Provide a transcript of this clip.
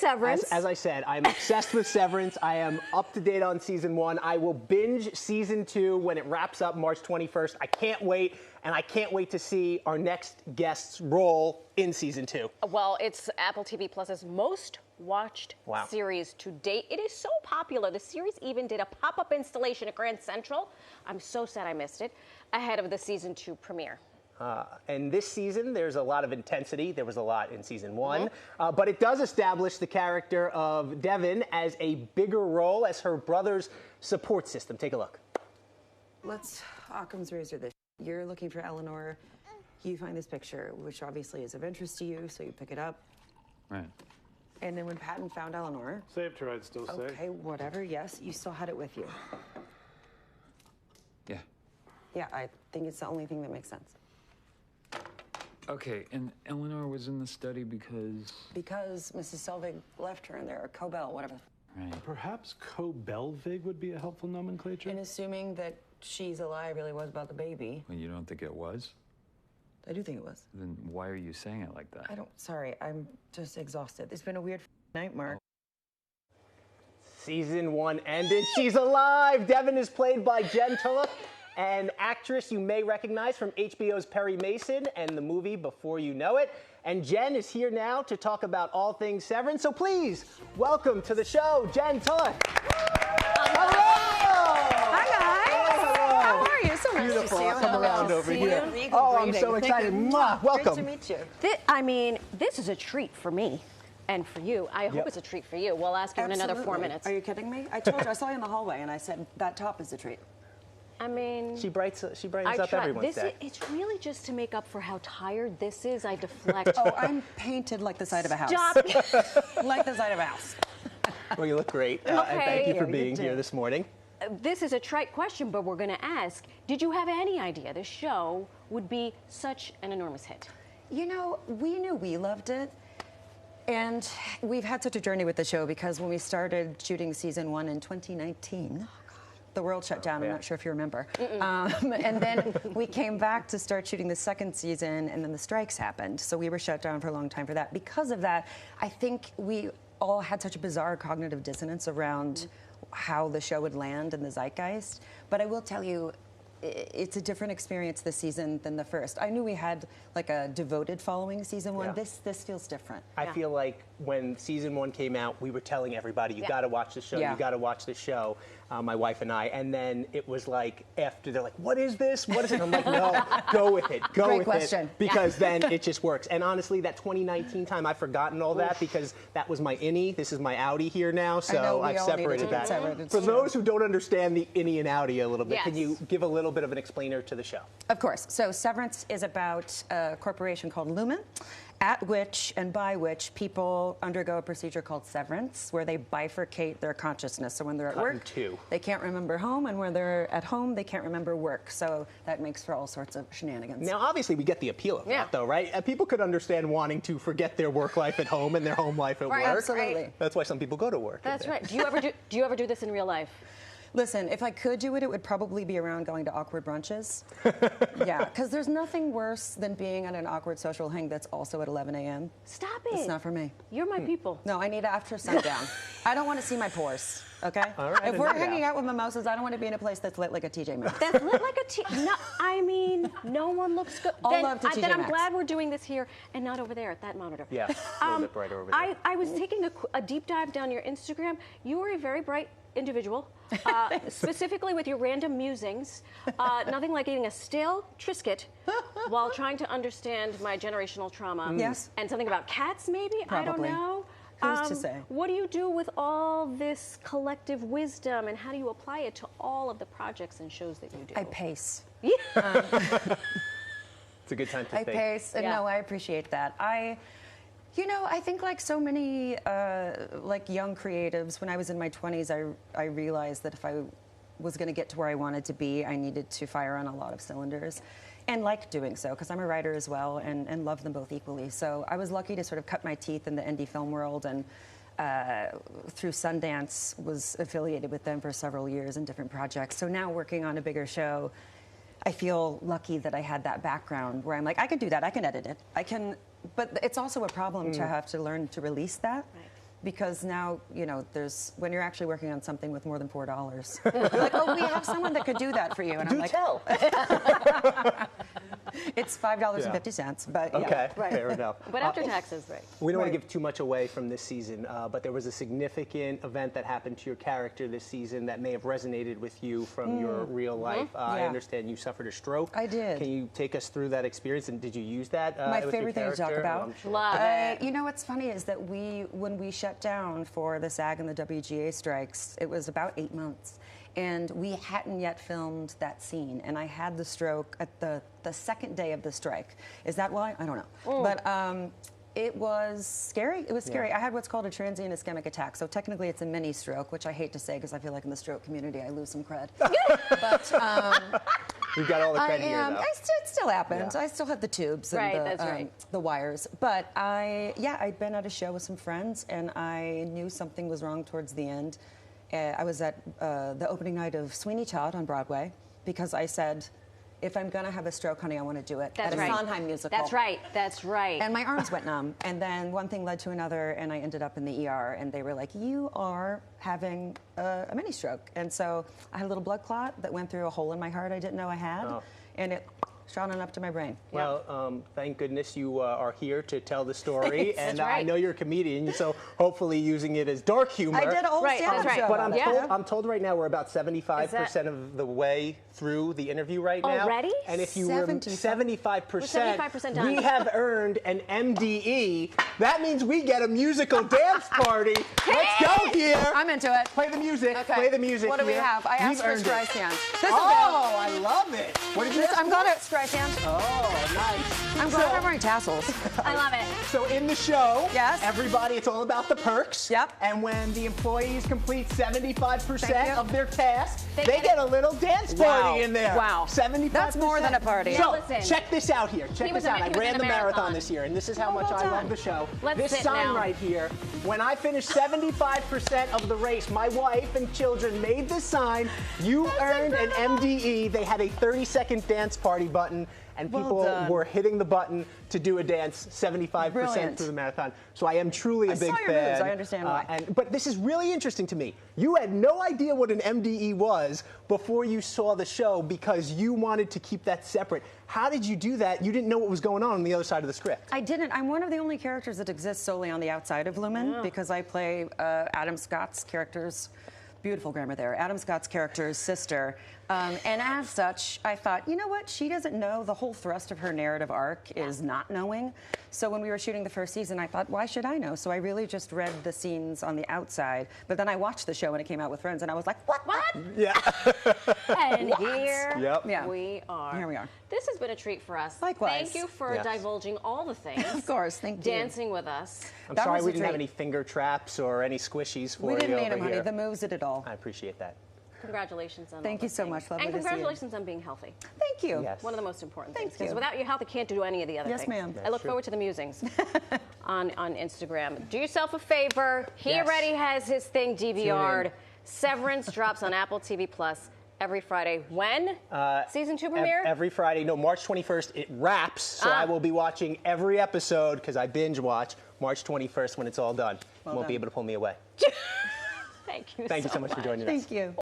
Severance. As I said, I'm obsessed with Severance. I am up to date on season 1. I will binge season 2 when it wraps up March 21st. I can't wait, and I can't wait to see our next guest's role in season 2. Well, it's Apple TV Plus's most watched series to date. It is so popular. The series even did a pop-up installation at Grand Central. I'm so sad I missed it, ahead of the season 2 premiere. And this season, there's a lot of intensity. There was a lot in season 1. But it does establish the character of Devon as a bigger role as her brother's support system. Take a look. Let's Occam's razor this. You're looking for Eleanor. You find this picture, which obviously is of interest to you, so you pick it up. Right. And then when Patton found Eleanor... Saved her, I'd still say. Okay, whatever, yes, you still had it with you. Yeah. Yeah, I think it's the only thing that makes sense. Okay, and Eleanor was in the study because... Because Mrs. Selvig left her in there, or Cobell, whatever. Right. Perhaps Cobelvig would be a helpful nomenclature? And assuming that she's alive really was about the baby. Well, you don't think it was? I do think it was. Then why are you saying it like that? Sorry, I'm just exhausted. It's been a weird night, Mark. Season 1 ended. She's alive! Devon is played by Jen Tullock, an actress you may recognize from HBO's Perry Mason and the movie Before You Know It. And Jen is here now to talk about all things Severance. So please, welcome to the show, Jen Tullock. Hello! Hi, guys! Hello. How are you? So nice Beautiful. to see you. I'll come around over here. Regal Oh, I'm greeting. so excited. Mwah. Welcome. Great to meet you. This is a treat for me and for you. I hope it's a treat for you. We'll ask you in another 4 minutes. Are you kidding me? I told you, I saw you in the hallway, and I said, that top is a treat. I mean... She brightens up everyone's day. It's really just to make up for how tired this is. I deflect. Oh, I'm painted like the side of a house. Stop. Like the side of a house. Well, you look great. And thank you for being here this morning. This is a trite question, but we're going to ask, did you have any idea the show would be such an enormous hit? You know, we knew we loved it. And we've had such a journey with the show because when we started shooting season 1 in 2019, the world shut down. I'm not sure if you remember. And then we came back to start shooting the second season, and then the strikes happened. So we were shut down for a long time for that. Because of that, I think we all had such a bizarre cognitive dissonance around how the show would land in the zeitgeist. But I will tell you, it's a different experience this season than the first. I knew we had like a devoted following season 1. This feels different. I feel like when season 1 came out, we were telling everybody, you got to watch the show, you got to watch the show, my wife and I. And then it was like, after they're like, what is this? What is it? I'm like, no, go with it. Go with it. Because then it just works. And honestly, that 2019 time, I've forgotten all that because that was my innie. This is my outie here now. So I've separated that. For those who don't understand the innie and outie a little bit, can you give a little bit of an explainer to the show? Of course. So Severance is about a corporation called Lumen, at which and by which people undergo a procedure called severance, where they bifurcate their consciousness. So when they're at work, they can't remember home, and when they're at home, they can't remember work. So that makes for all sorts of shenanigans. Now, obviously, we get the appeal of that, though, right? People could understand wanting to forget their work life at home and their home life at work. Absolutely. That's why some people go to work. That's right. Do you ever do this in real life? Listen, if I could do it, it would probably be around going to awkward brunches. Yeah, because there's nothing worse than being at an awkward social hang that's also at 11 a.m. Stop it. It's not for me. You're my people. No, I need after sundown. I don't want to see my pores, okay? All right, if we're hanging out with mimosas, I don't want to be in a place that's lit like a TJ Maxx. That's lit like a No, I mean, no one looks good. All love to TJ Then I'm Maxx. glad we're doing this here and not over there at that monitor. Yeah, a little bit brighter over there. I was taking a deep dive down your Instagram. You are a very bright individual, specifically with your random musings. Nothing like eating a stale Triscuit while trying to understand my generational trauma. Yes. And something about cats, maybe? Probably. I don't know. Who's to say? What do you do with all this collective wisdom, and how do you apply it to all of the projects and shows that you do? I pace. It's a good time to think. I pace, and no, I appreciate that. You know, I think like so many like young creatives, when I was in my 20s, I realized that if I was going to get to where I wanted to be, I needed to fire on a lot of cylinders. And like doing so, because I'm a writer as well, and love them both equally. So I was lucky to sort of cut my teeth in the indie film world, and through Sundance was affiliated with them for several years in different projects. So now working on a bigger show, I feel lucky that I had that background where I'm like, I can do that, I can edit it, I can, but it's also a problem to have to learn to release that. because now, you know, when you're actually working on something with more than $4, they're like, oh, we have someone that could do that for you. And I'm like, tell. it's $5.50, but yeah. Okay, fair enough. But after taxes, right? We don't want Right. to give too much away from this season, but there was a significant event that happened to your character this season that may have resonated with you from your real life. I Yeah. understand you suffered a stroke. I did. Can you take us through that experience, and did you use that My with favorite your thing to talk character? about. I'm sure. Love it. You know what's funny is that when we shut down for the SAG and the WGA strikes, it was about 8 months. And we hadn't yet filmed that scene. And I had the stroke at the second day of the strike. Is that why? I don't know. But it was scary. It was scary. Yeah. I had what's called a transient ischemic attack. So technically it's a mini stroke, which I hate to say because I feel like in the stroke community I lose some cred. But You've got all the I credit here, am. though. It still happens. Yeah. I still had the tubes and Right, that's right. the wires. But I'd been at a show with some friends, and I knew something was wrong towards the end. I was at the opening night of Sweeney Todd on Broadway because I said, if I'm going to have a stroke, honey, I want to do it That's at right. a Sondheim musical. That's right. That's right. And my arms went numb. And then one thing led to another, and I ended up in the ER. And they were like, you are having a mini stroke. And so I had a little blood clot that went through a hole in my heart I didn't know I had. Oh. And it shot on up to my brain. Well, thank goodness you are here to tell the story, and I right. know you're a comedian, so hopefully using it as dark humor. I did a whole Right, stand-up that's right. show But about I'm it. told right now we're about 75% of the way through the interview right now. Already? And if you were 75%, 75% done. we have earned an MDE. That means we get a musical dance party. Let's go here. I'm into it. Play the music. Okay. Play the music. What do we here. have? I We've asked for earned it. Streisand. This Oh, I love it. What did you is ask I'm for? glad it's Streisand. Oh, nice. I'm glad I'm wearing tassels. I love it. So in the show, Yes. everybody, it's all about the perks. Yep. And when the employees complete 75% Thank you. of their task, They they get get a little dance party Wow. in there. Wow. 75%. That's more than a party. So Now listen. check this out here. Check He this was out. in- I he was ran in the a marathon marathon. this year, and this is how much well I done. love the show. Let's this sit sign now. right here. When I finished 75% of the race, my wife and children made this sign. You earned an MDE. They had a 30-second dance party button, and Well people done. were hitting the button to do a dance 75% Brilliant. through the marathon. So I am truly a I big saw your fan. moves. I understand why. But this is really interesting to me. You had no idea what an MDE was before you saw the show because you wanted to keep that separate. How did you do that? You didn't know what was going on the other side of the script. I didn't. I'm one of the only characters that exists solely on the outside of Lumen because I play Adam Scott's character's, beautiful grammar there, Adam Scott's character's sister. And as such, I thought, you know what? She doesn't know. The whole thrust of her narrative arc is not knowing. So when we were shooting the first season, I thought, why should I know? So I really just read the scenes on the outside. But then I watched the show when it came out with friends, and I was like, what? What? Yeah. And here Yep. Yeah. we are. Here we are. This has been a treat for us. Likewise. Thank you for Yes. divulging all the things. Of course, thank you. Dancing with us. I'm That sorry was we a didn't have treat. any finger traps or any squishies for We you didn't need over him, honey. here. The moves did it all. I appreciate that. Congratulations on Thank all you the so things. much. Lovely And to see you. congratulations on being healthy. Thank you. Yes. One of the most important Thank things. Because you. without your health, you can't do any of the other Yes, things. ma'am. I look true. forward to the musings on Instagram. Do yourself a favor. He Yes. already has his thing DVR'd. Severance drops on Apple TV Plus every Friday. When? Season 2 premiere? Every Friday. No, March 21st, it wraps. So I will be watching every episode because I binge watch March 21st when it's all done. You won't be done. able to pull me away. Thank you Thank you so much for joining us. Thank you.